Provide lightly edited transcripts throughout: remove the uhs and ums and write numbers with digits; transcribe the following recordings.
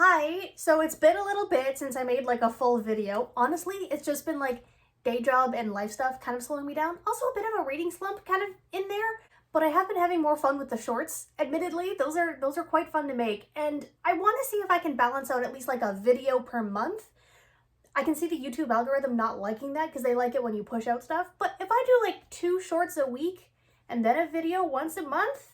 Hi, so it's been a little bit since I made like a full video. Honestly, it's just been like day job and life stuff kind of slowing me down. Also a bit of a reading slump kind of in there, but I have been having more fun with the shorts. Admittedly, those are quite fun to make, and I want to see if I can balance out at least like a video per month. I can see the YouTube algorithm not liking that because they like it when you push out stuff, but if I do like 2 shorts a week and then a video once a month,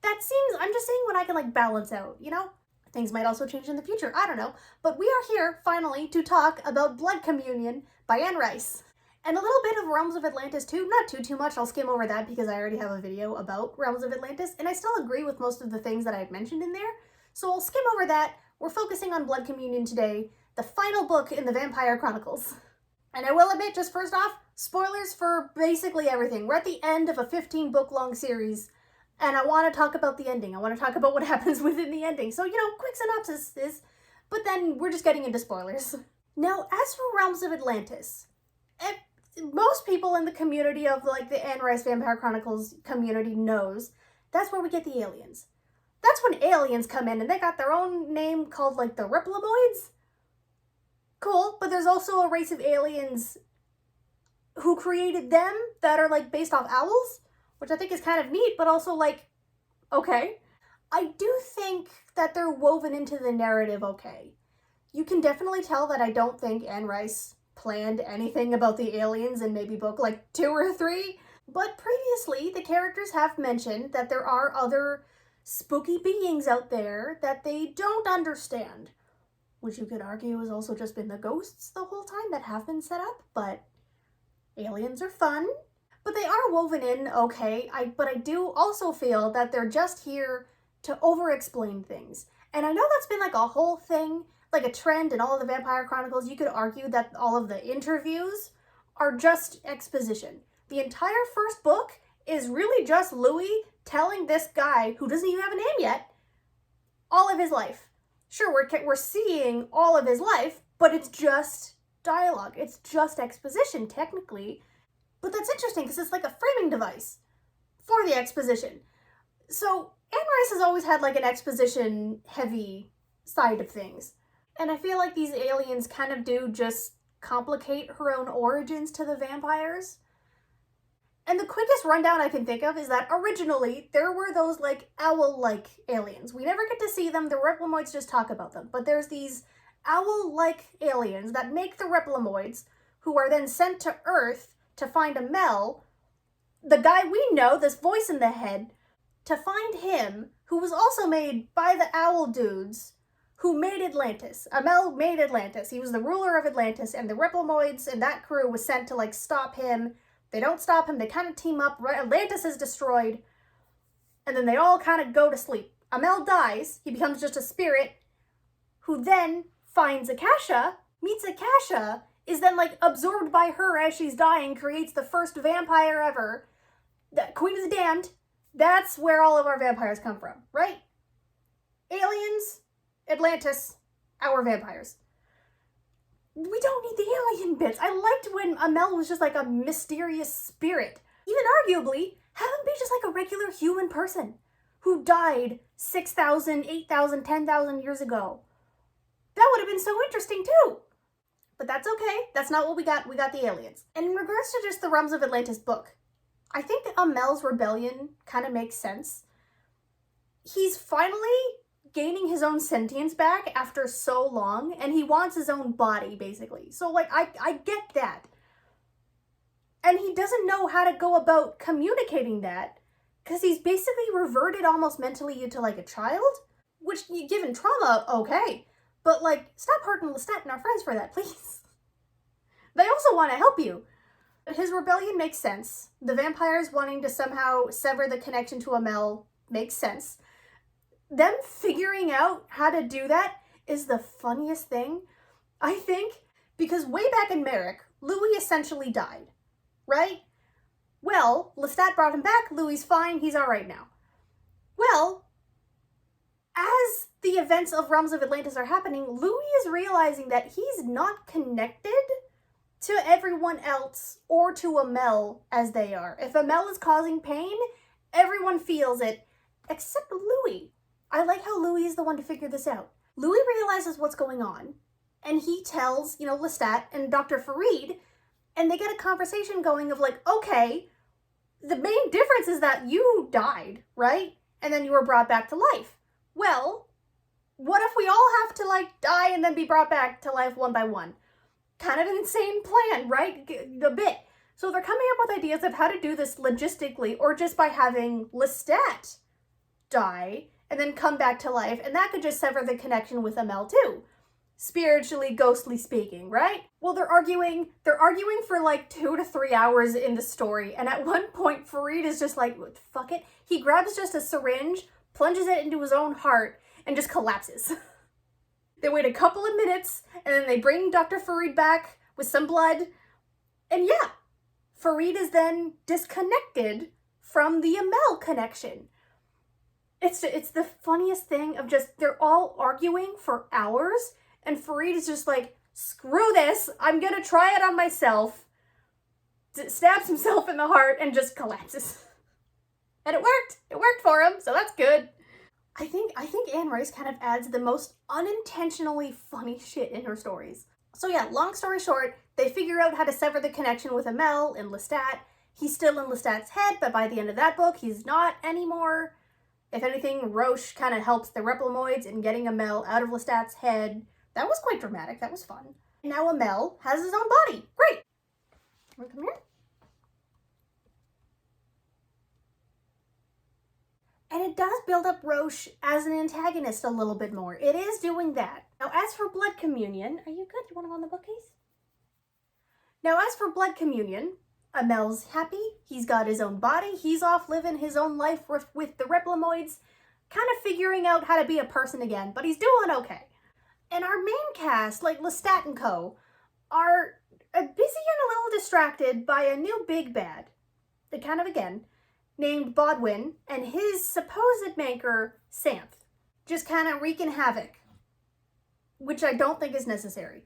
that seems, I'm just saying what I can like balance out, you know? Things might also change in the future, I don't know. But we are here, finally, to talk about Blood Communion by Anne Rice. And a little bit of Realms of Atlantis too, not too much, I'll skim over that because I already have a video about Realms of Atlantis, and I still agree with most of the things that I've mentioned in there, so I'll skim over that. We're focusing on Blood Communion today, the final book in the Vampire Chronicles. And I will admit, just first off, spoilers for basically everything. We're at the end of a 15-book-long series, and I want to talk about the ending. I want to talk about what happens within the ending. So, you know, quick synopsis is, but then we're just getting into spoilers. Now, as for Realms of Atlantis, most people in the community of like the Anne Rice Vampire Chronicles community knows that's where we get the aliens. That's when aliens come in and they got their own name called like the Replomoids. Cool, but there's also a race of aliens who created them that are like based off owls, which I think is kind of neat, but also like, okay. I do think that they're woven into the narrative okay. You can definitely tell that I don't think Anne Rice planned anything about the aliens in maybe book like 2 or 3, but previously the characters have mentioned that there are other spooky beings out there that they don't understand, which you could argue has also just been the ghosts the whole time that have been set up, but aliens are fun. But they are woven in okay, but I do also feel that they're just here to over-explain things. And I know that's been like a whole thing, like a trend in all of the Vampire Chronicles. You could argue that all of the interviews are just exposition. The entire first book is really just Louis telling this guy, who doesn't even have a name yet, all of his life. Sure, we're seeing all of his life, but it's just dialogue. It's just exposition, technically. But that's interesting because it's like a framing device for the exposition. So Anne Rice has always had like an exposition heavy side of things. And I feel like these aliens kind of do just complicate her own origins to the vampires. And the quickest rundown I can think of is that originally there were those like owl-like aliens. We never get to see them, the Replomoids just talk about them. But there's these owl-like aliens that make the Replomoids, who are then sent to Earth to find Emilie, the guy we know, this voice in the head, to find him, who was also made by the owl dudes who made Atlantis. Emilie made Atlantis. He was the ruler of Atlantis, and the Replomoids and that crew was sent to like stop him. They don't stop him, they kind of team up. Atlantis is destroyed, and then they all kind of go to sleep. Emilie dies, he becomes just a spirit, who then finds Akasha, meets Akasha, is then like absorbed by her as she's dying, creates the first vampire ever, the Queen of the Damned. That's where all of our vampires come from, right? Aliens, Atlantis, our vampires. We don't need the alien bits. I liked when Emilie was just like a mysterious spirit. Even arguably, have him be just like a regular human person who died 6,000, 8,000, 10,000 years ago. That would have been so interesting too. But that's okay. That's not what we got. We got the aliens. And in regards to just the Realms of Atlantis book, I think Emilie's rebellion kind of makes sense. He's finally gaining his own sentience back after so long, and he wants his own body, basically. So, like, I get that. And he doesn't know how to go about communicating that, because he's basically reverted almost mentally into, like, a child, which, given trauma, okay. But, like, stop hurting Lestat and our friends for that, please. They also want to help you. His rebellion makes sense. The vampires wanting to somehow sever the connection to Emilie makes sense. Them figuring out how to do that is the funniest thing, I think, because way back in Merrick, Louis essentially died, right? Well, Lestat brought him back, Louis's fine, he's alright now. Well, as the events of Realms of Atlantis are happening, Louis is realizing that he's not connected to everyone else or to Emilie as they are. If Emilie is causing pain, everyone feels it, except Louis. I like how Louis is the one to figure this out. Louis realizes what's going on, and he tells, Lestat and Dr. Farid, and they get a conversation going of like, okay, the main difference is that you died, right? And then you were brought back to life. Well, what if we all have to like die and then be brought back to life one by one? Kind of an insane plan, right? A bit. So they're coming up with ideas of how to do this logistically, or just by having Lestat die and then come back to life, and that could just sever the connection with Emilie too. Spiritually, ghostly speaking, right? Well, they're arguing for like 2 to 3 hours in the story, and at one point Farid is just like, fuck it. He grabs just a syringe, plunges it into his own heart, and just collapses. They wait a couple of minutes, and then they bring Dr. Farid back with some blood, and yeah, Farid is then disconnected from the Emilie connection. It's the funniest thing of just, they're all arguing for hours, and Farid is just like, screw this, I'm gonna try it on myself. Stabs himself in the heart and just collapses. And it worked. It worked for him, so that's good. I think Anne Rice kind of adds the most unintentionally funny shit in her stories. So yeah, long story short, they figure out how to sever the connection with Emilie and Lestat. He's still in Lestat's head, but by the end of that book, he's not anymore. If anything, Rhosh kind of helps the Replomoids in getting Emilie out of Lestat's head. That was quite dramatic. That was fun. And now Emilie has his own body. Great. Wanna come here? And it does build up Rhosh as an antagonist a little bit more. It is doing that. Now, as for Blood Communion, are you good? You want to go on the bookcase? Now, as for Blood Communion, Emilie's happy. He's got his own body. He's off living his own life with the Replomoids, kind of figuring out how to be a person again, but he's doing okay. And our main cast, like Lestat and co., are busy and a little distracted by a new big bad. They kind of, again, named Bodwin, and his supposed maker, Santh. Just kind of wreaking havoc, which I don't think is necessary.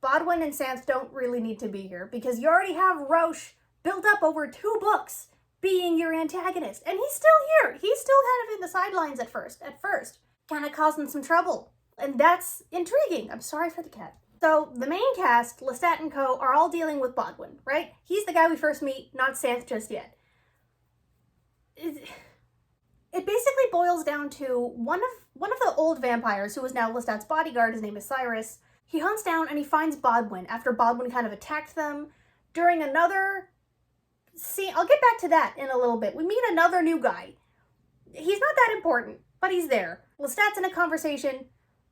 Bodwin and Santh don't really need to be here, because you already have Rhosh built up over 2 books being your antagonist, and he's still here. He's still kind of in the sidelines at first, kind of causing some trouble. And that's intriguing. I'm sorry for the cat. So the main cast, Lestat and co., are all dealing with Bodwin, right? He's the guy we first meet, not Santh just yet. It basically boils down to one of the old vampires who is now Lestat's bodyguard. His name is Cyrus. He hunts down and he finds Bodwin after Bodwin kind of attacked them during another scene. I'll get back to that in a little bit. We meet another new guy. He's not that important, but he's there. Lestat's in a conversation.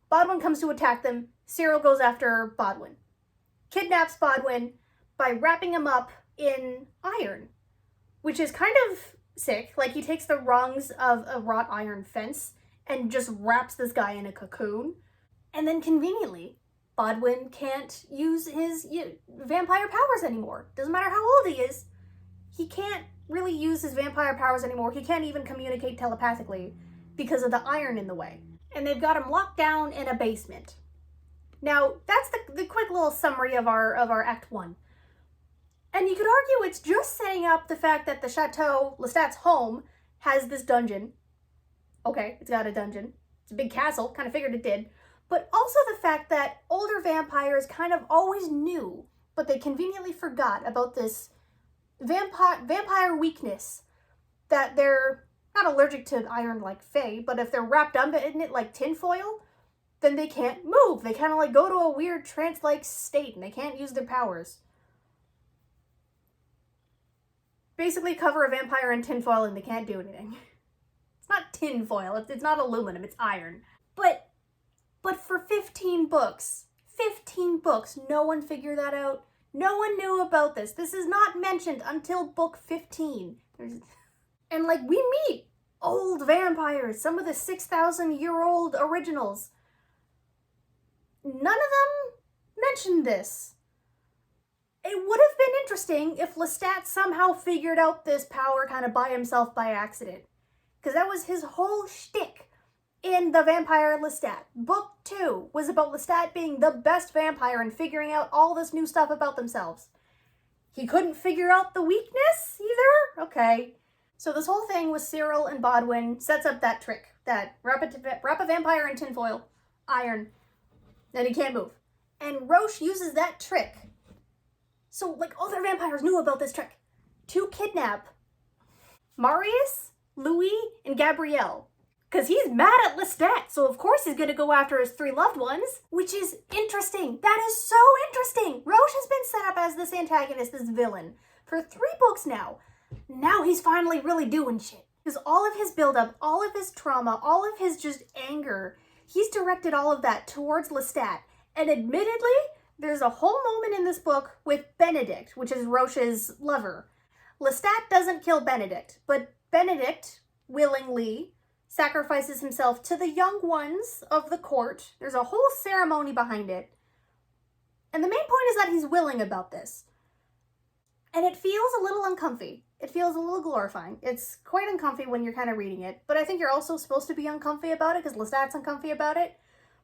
Bodwin comes to attack them. Cyril goes after Bodwin. Kidnaps Bodwin by wrapping him up in iron, which is kind of sick. Like, he takes the rungs of a wrought iron fence and just wraps this guy in a cocoon. And then conveniently, Bodwin can't use his vampire powers anymore. Doesn't matter how old he is. He can't really use his vampire powers anymore. He can't even communicate telepathically because of the iron in the way. And they've got him locked down in a basement. Now, that's the quick little summary of our Act 1. And you could argue it's just setting up the fact that the chateau, Lestat's home, has this dungeon. Okay, it's got a dungeon. It's a big castle. Kind of figured it did. But also the fact that older vampires kind of always knew, but they conveniently forgot about this vampire weakness, that they're not allergic to iron like Fae, but if they're wrapped up in it like tinfoil, then they can't move. They kind of like go to a weird trance-like state and they can't use their powers. Basically cover a vampire in tinfoil and they can't do anything. It's not tinfoil, it's not aluminum, it's iron. But for 15 books, no one figured that out. No one knew about this. This is not mentioned until book 15. And like, we meet old vampires, some of the 6,000-year-old originals. None of them mentioned this. It would have been interesting if Lestat somehow figured out this power kind of by himself by accident. Because that was his whole shtick in The Vampire Lestat. Book 2 was about Lestat being the best vampire and figuring out all this new stuff about themselves. He couldn't figure out the weakness either? Okay. So this whole thing with Cyril and Bodwin sets up that trick, that wrap a vampire in tinfoil iron, and he can't move. And Rhosh uses that trick. So, like, other vampires knew about this trick to kidnap Marius, Louis, and Gabrielle. Because he's mad at Lestat, so of course he's gonna go after his 3 loved ones, which is interesting. That is so interesting. Rhosh has been set up as this antagonist, this villain, for 3 books now. Now he's finally really doing shit. Because all of his buildup, all of his trauma, all of his just anger, he's directed all of that towards Lestat. And admittedly, there's a whole moment in this book with Benedict, which is Rhosh's lover. Lestat doesn't kill Benedict, but Benedict willingly sacrifices himself to the young ones of the court. There's a whole ceremony behind it. And the main point is that he's willing about this. And it feels a little uncomfy. It feels a little glorifying. It's quite uncomfy when you're kind of reading it, but I think you're also supposed to be uncomfy about it because Lestat's uncomfy about it.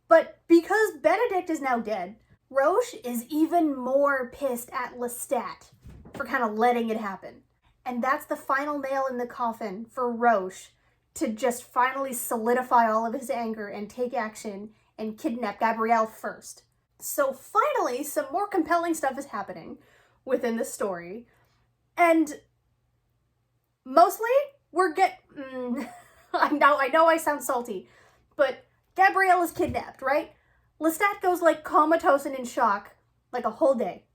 But because Benedict is now dead, Rhosh is even more pissed at Lestat for kind of letting it happen. And that's the final nail in the coffin for Rhosh to just finally solidify all of his anger and take action and kidnap Gabrielle first. So finally, some more compelling stuff is happening within the story. And mostly, I know I sound salty, but Gabrielle is kidnapped, right? Lestat goes like comatose and in shock, like a whole day.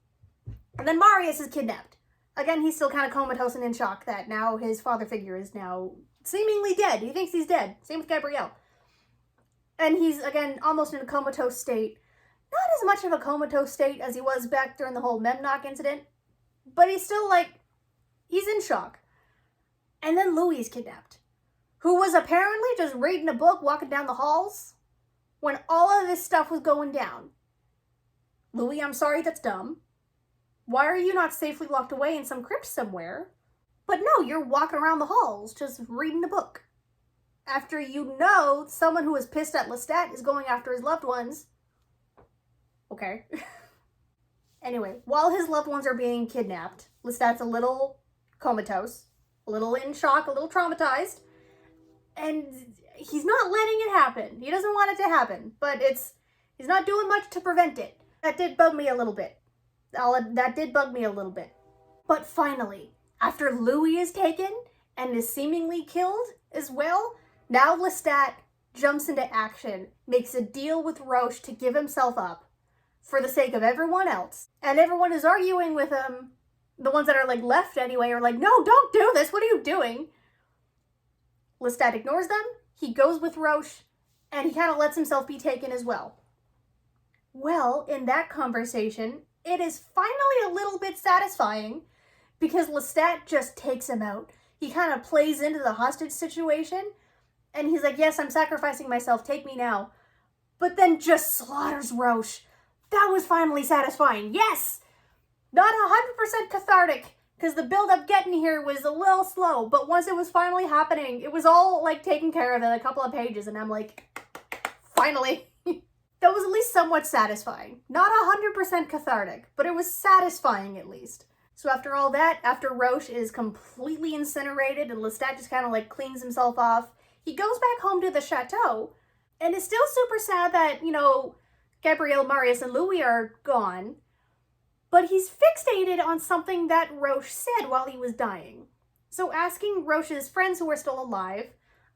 And then Marius is kidnapped. Again, he's still kind of comatose and in shock that now his father figure is now seemingly dead. He thinks he's dead. Same with Gabrielle. And he's, again, almost in a comatose state. Not as much of a comatose state as he was back during the whole Memnock incident, but he's still he's in shock. And then Louis is kidnapped, who was apparently just reading a book, walking down the halls, when all of this stuff was going down. Louis, I'm sorry, that's dumb. Why are you not safely locked away in some crypt somewhere? But no, you're walking around the halls, just reading a book. After you know someone who is pissed at Lestat is going after his loved ones. Okay. Anyway, while his loved ones are being kidnapped, Lestat's a little comatose, a little in shock, a little traumatized, and he's not letting it happen. He doesn't want it to happen, but he's not doing much to prevent it. That did bug me a little bit. But finally, after Louis is taken and is seemingly killed as well, now Lestat jumps into action, makes a deal with Rhosh to give himself up for the sake of everyone else. And everyone is arguing with him. The ones that are left anyway are like, no, don't do this. What are you doing? Lestat ignores them. He goes with Rhosh and he kind of lets himself be taken as well. Well, in that conversation, it is finally a little bit satisfying because Lestat just takes him out. He kind of plays into the hostage situation and he's like, yes, I'm sacrificing myself. Take me now. But then just slaughters Rhosh. That was finally satisfying. Yes! Not 100% cathartic because the build-up getting here was a little slow, but once it was finally happening, it was all taken care of in a couple of pages and I'm like, finally. That was at least somewhat satisfying. Not 100% cathartic, but it was satisfying at least. So after all that, after Rhosh is completely incinerated and Lestat just kind of cleans himself off, he goes back home to the chateau and is still super sad that, Gabrielle, Marius, and Louis are gone, but he's fixated on something that Rhosh said while he was dying. So asking Rhosh's friends who are still alive,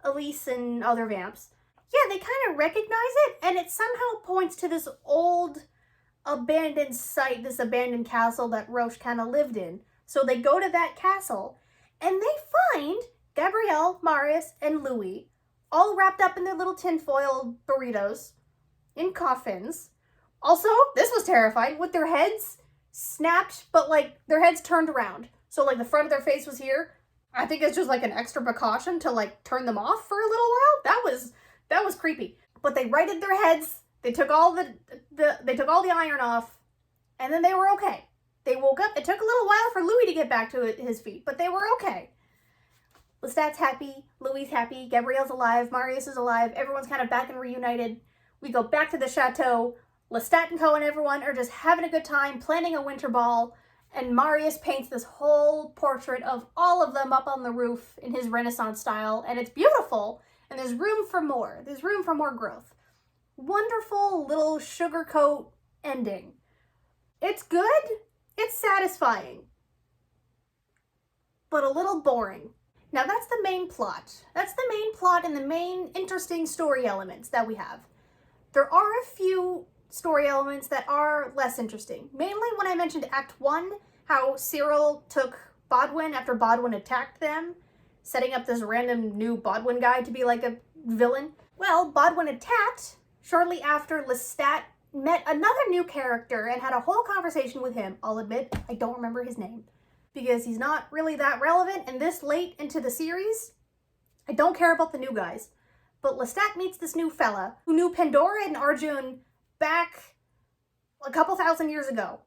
Elise and other vamps, yeah, they kind of recognize it, and it somehow points to this old abandoned site, this abandoned castle that Rhosh kind of lived in. So they go to that castle, and they find Gabrielle, Marius, and Louis all wrapped up in their little tinfoil burritos in coffins. Also, this was terrifying, with their heads snapped, but their heads turned around. So the front of their face was here. I think it's just an extra precaution to turn them off for a little while. That was creepy. But they righted their heads. They took all the iron off, and then they were okay. They woke up. It took a little while for Louis to get back to his feet, but they were okay. Lestat's happy. Louis' happy. Gabrielle's alive. Marius is alive. Everyone's kind of back and reunited. We go back to the chateau. Lestat and Co and everyone are just having a good time, planning a winter ball, and Marius paints this whole portrait of all of them up on the roof in his Renaissance style, and it's beautiful, and there's room for more. There's room for more growth. wonderful little sugarcoat ending. It's good, it's satisfying, but a little boring. Now that's the main plot. That's the main plot and the main interesting story elements that we have. There are a few story elements that are less interesting. Mainly when I mentioned Act 1, how Cyril took Bodwin after Bodwin attacked them, setting up this random new Bodwin guy to be like a villain. Well, Bodwin attacked shortly after Lestat met another new character and had a whole conversation with him. I'll admit, I don't remember his name because he's not really that relevant and this late into the series. I don't care about the new guys. But Lestat meets this new fella who knew Pandora and Arjun back a couple thousand years ago.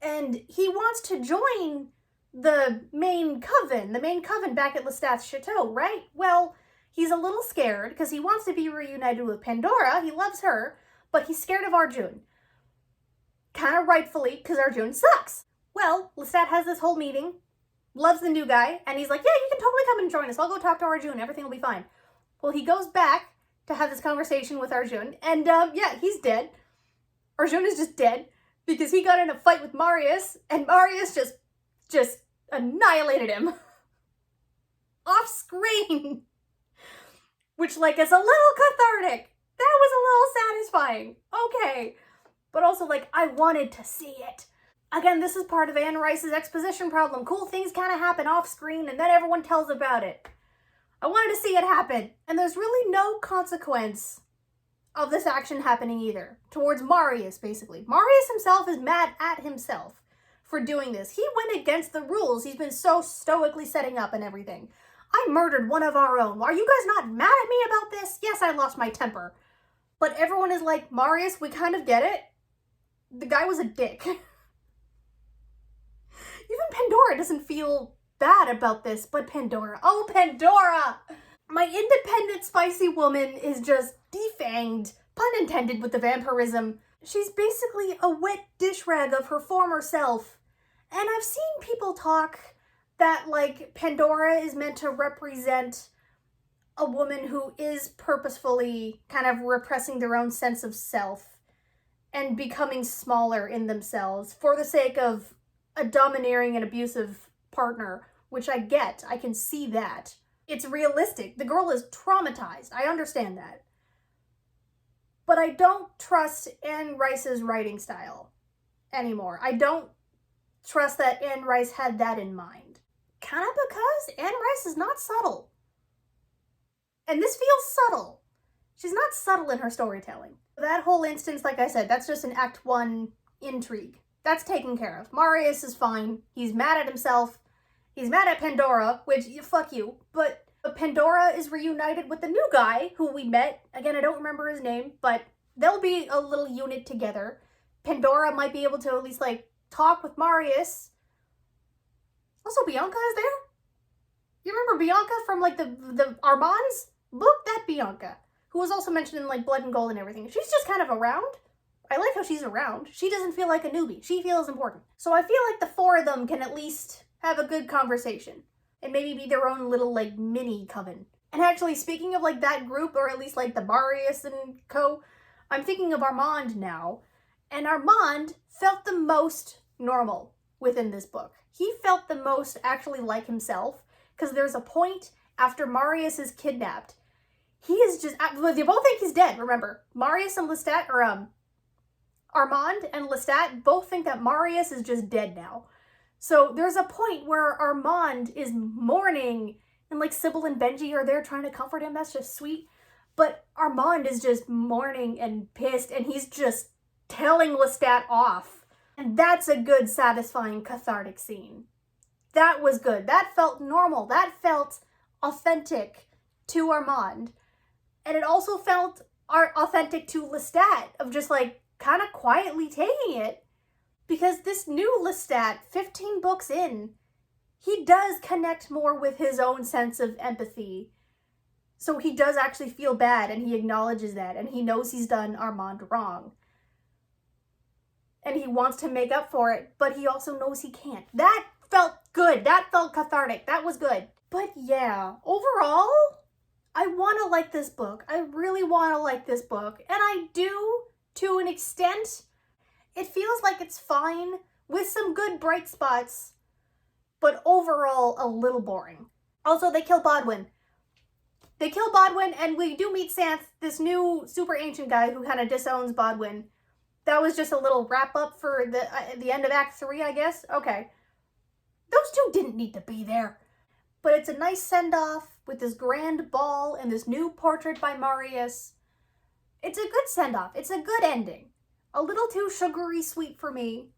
And he wants to join the main coven back at Lestat's chateau, right? Well, he's a little scared because he wants to be reunited with Pandora. He loves her, but he's scared of Arjun. Kind of rightfully, because Arjun sucks. Well, Lestat has this whole meeting, loves the new guy, and he's like, yeah, you can totally come and join us. I'll go talk to Arjun. Everything will be fine. Well, he goes back to have this conversation with Arjun, and yeah, he's dead. Arjun is just dead because he got in a fight with Marius, and Marius just annihilated him. Off screen. Which, like, is a little cathartic. That was a little satisfying. Okay. But also, like, I wanted to see it. Again, this is part of Anne Rice's exposition problem. Cool things kind of happen off screen and then everyone tells about it. I wanted to see it happen. And there's really no consequence of this action happening either. Towards Marius, basically. Marius himself is mad at himself for doing this. He went against the rules he's been so stoically setting up and everything. I murdered one of our own. Are you guys not mad at me about this? Yes, I lost my temper. But everyone is like, Marius, we kind of get it. The guy was a dick. Even Pandora doesn't feel bad about this, but Pandora. Oh, Pandora! My independent, spicy woman is just defanged, pun intended with the vampirism. She's basically a wet dish rag of her former self. And I've seen people talk that, like, Pandora is meant to represent a woman who is purposefully kind of repressing their own sense of self and becoming smaller in themselves for the sake of a domineering and abusive partner, which I get. I can see that. It's realistic. The girl is traumatized. I understand that. But I don't trust Anne Rice's writing style anymore. I don't trust that Anne Rice had that in mind. Kind of because Anne Rice is not subtle. And this feels subtle. She's not subtle in her storytelling. That whole instance, like I said, that's just an Act 1 intrigue. That's taken care of. Marius is fine. He's mad at himself. He's mad at Pandora, which, fuck you. But Pandora is reunited with the new guy who we met. Again, I don't remember his name, but they'll be a little unit together. Pandora might be able to at least, like, talk with Marius. Also, Bianca is there? You remember Bianca from, like, the Armands book? That Bianca, who was also mentioned in, like, Blood and Gold and everything. She's just kind of around. I like how she's around. She doesn't feel like a newbie. She feels important. So I feel like the four of them can at least have a good conversation and maybe be their own little, like, mini coven. And actually, speaking of, like, that group, or at least, like, the Marius and co, I'm thinking of Armand now. And Armand felt the most normal within this book. He felt the most actually like himself, because there's a point after Marius is kidnapped. He is just, they both think he's dead, remember. Marius and Lestat, or Armand and Lestat both think that Marius is just dead now. So there's a point where Armand is mourning, and like Sybil and Benji are there trying to comfort him. That's just sweet. But Armand is just mourning and pissed, and he's just telling Lestat off. And that's a good, satisfying, cathartic scene. That was good. That felt normal. That felt authentic to Armand. And it also felt authentic to Lestat, of just like kind of quietly taking it. Because this new Lestat, 15 books in, he does connect more with his own sense of empathy. So he does actually feel bad, and he acknowledges that, and he knows he's done Armand wrong. And he wants to make up for it, but he also knows he can't. That felt good. That felt cathartic. That was good. But yeah, overall, I want to like this book. I really want to like this book. And I do, to an extent. It feels like it's fine, with some good bright spots, but overall a little boring. Also, they kill Bodwin. They kill Bodwin, and we do meet Santh, this new super ancient guy who kind of disowns Bodwin. That was just a little wrap-up for the end of Act 3, I guess? Okay. Those two didn't need to be there. But it's a nice send-off with this grand ball and this new portrait by Marius. It's a good send-off. It's a good ending. A little too sugary sweet for me,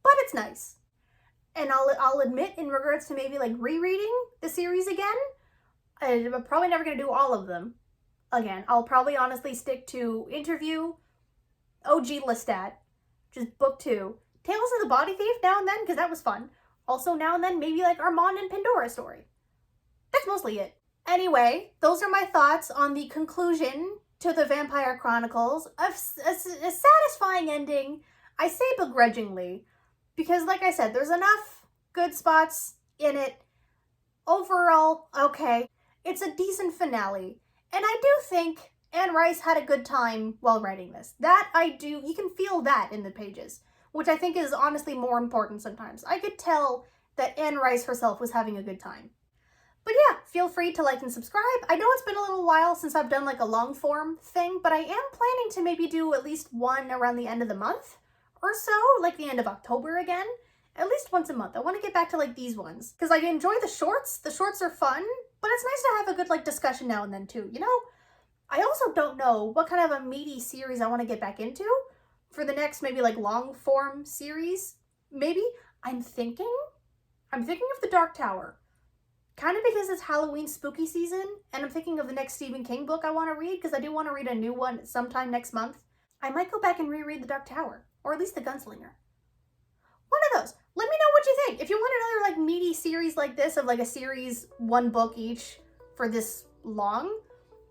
but it's nice. And I'll admit, in regards to maybe like rereading the series again, I'm probably never going to do all of them again. I'll probably honestly stick to Interview, OG Lestat, just book 2. Tales of the Body Thief now and then, because that was fun. Also now and then, maybe like Armand and Pandora story. That's mostly it. Anyway, those are my thoughts on the conclusion to the Vampire Chronicles. A satisfying ending, I say begrudgingly, because like I said, there's enough good spots in it. Overall, okay. It's a decent finale. And I do think Anne Rice had a good time while writing this. That I do, you can feel that in the pages, which I think is honestly more important sometimes. I could tell that Anne Rice herself was having a good time. But yeah, feel free to like and subscribe. I know it's been a little while since I've done like a long form thing, but I am planning to maybe do at least one around the end of the month or so, like the end of October again. At least once a month. I want to get back to like these ones because I enjoy the shorts. The shorts are fun, but it's nice to have a good like discussion now and then too, you know? I also don't know what kind of a meaty series I want to get back into for the next maybe like long form series. Maybe I'm thinking of The Dark Tower. Kind of because it's Halloween spooky season, and I'm thinking of the next Stephen King book I want to read, because I do want to read a new one sometime next month. I might go back and reread The Dark Tower, or at least The Gunslinger. One of those. Let me know what you think. If you want another like meaty series like this, of like a series, one book each for this long,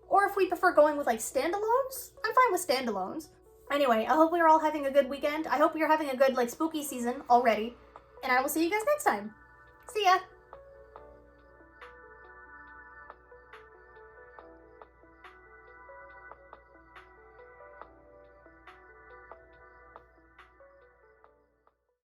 or if we prefer going with like standalones, I'm fine with standalones. Anyway, I hope we're all having a good weekend. I hope you're having a good like spooky season already, and I will see you guys next time. See ya!